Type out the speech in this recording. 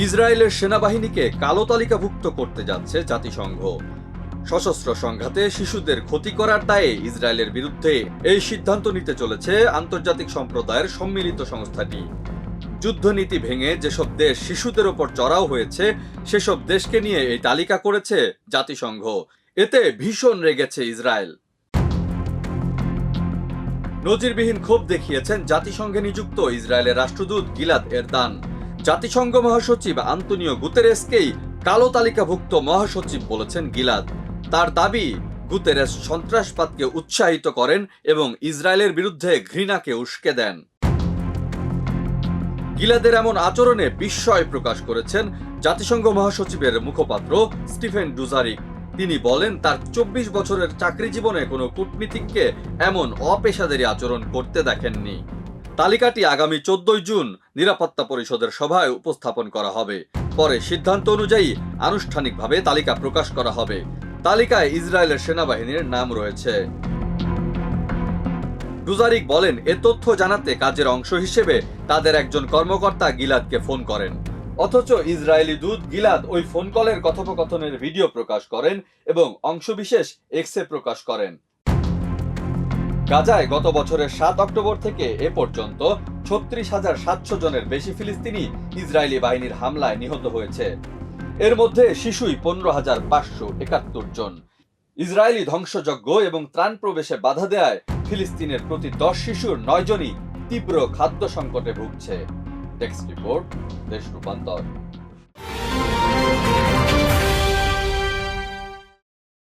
ইসরায়েলের সেনাবাহিনীকে কালো তালিকাভুক্ত করতে যাচ্ছে জাতিসংঘ। সশস্ত্র সংঘাতে শিশুদের ক্ষতি করার দায়ে ইসরায়েলের বিরুদ্ধে এই সিদ্ধান্ত নিতে চলেছে আন্তর্জাতিক সম্প্রদায়ের সম্মিলিত সংস্থাটি। যুদ্ধনীতি ভেঙে যেসব দেশ শিশুদের ওপর চড়াও হয়েছে সেসব দেশকে নিয়ে এই তালিকা করেছে জাতিসংঘ। এতে ভীষণ রেগেছে ইসরায়েল। নজিরবিহীন ক্ষোভ দেখিয়েছেন জাতিসংঘে নিযুক্ত ইসরায়েলের রাষ্ট্রদূত গিলাদ এরদান। জাতিসংঘ মহাসচিব আন্তোনিও গুতেরেসকেই কালো তালিকাভুক্ত মহাসচিব বলেছেন গিলাদ। তার দাবি, গুতেরেস সন্ত্রাসবাদকে উৎসাহিত করেন এবং ইসরায়েলের বিরুদ্ধে ঘৃণাকে উস্কে দেন। গিলাদের এমন আচরণে বিস্ময় প্রকাশ করেছেন জাতিসংঘ মহাসচিবের মুখপাত্র স্টিফেন ডুজারিক। তিনি বলেন, তার 24 বছরের চাকরি জীবনে কোনো কূটনীতিককে এমন অপেশাদারী আচরণ করতে দেখেননি। তালিকাটি আগামী 14 জুন নিরাপত্তা পরিষদের সভায় উপস্থাপন করা হবে। পরে সিদ্ধান্ত অনুযায়ী আনুষ্ঠানিকভাবে তালিকা প্রকাশ করা হবে। তালিকায় ইসরায়েলের সেনাবাহিনীর নাম রয়েছে। ডুজারিক বলেন, এ তথ্য জানাতে কাজের অংশ হিসেবে তাদের একজন কর্মকর্তা গিলাদকে ফোন করেন। অথচ ইসরায়েলি দূত গিলাদ ওই ফোন কলের কথোপকথনের ভিডিও প্রকাশ করেন এবং অংশবিশেষ এক্সে প্রকাশ করেন। গাজায় গত বছরের 7 অক্টোবর থেকে এ পর্যন্ত 36,700 জনের বেশি ফিলিস্তিনি ইসরায়েলি বাহিনীর হামলায় নিহত হয়েছে। এর মধ্যে শিশুই 15,571 জন। ইসরায়েলি ধ্বংসযজ্ঞ এবং ত্রাণ প্রবেশে বাধা দেয়ায় ফিলিস্তিনের প্রতি 10 শিশুর 9 জনই তীব্র খাদ্য সংকটে ভুগছে। টেক্সট রিপোর্ট, দেশ রূপান্তর।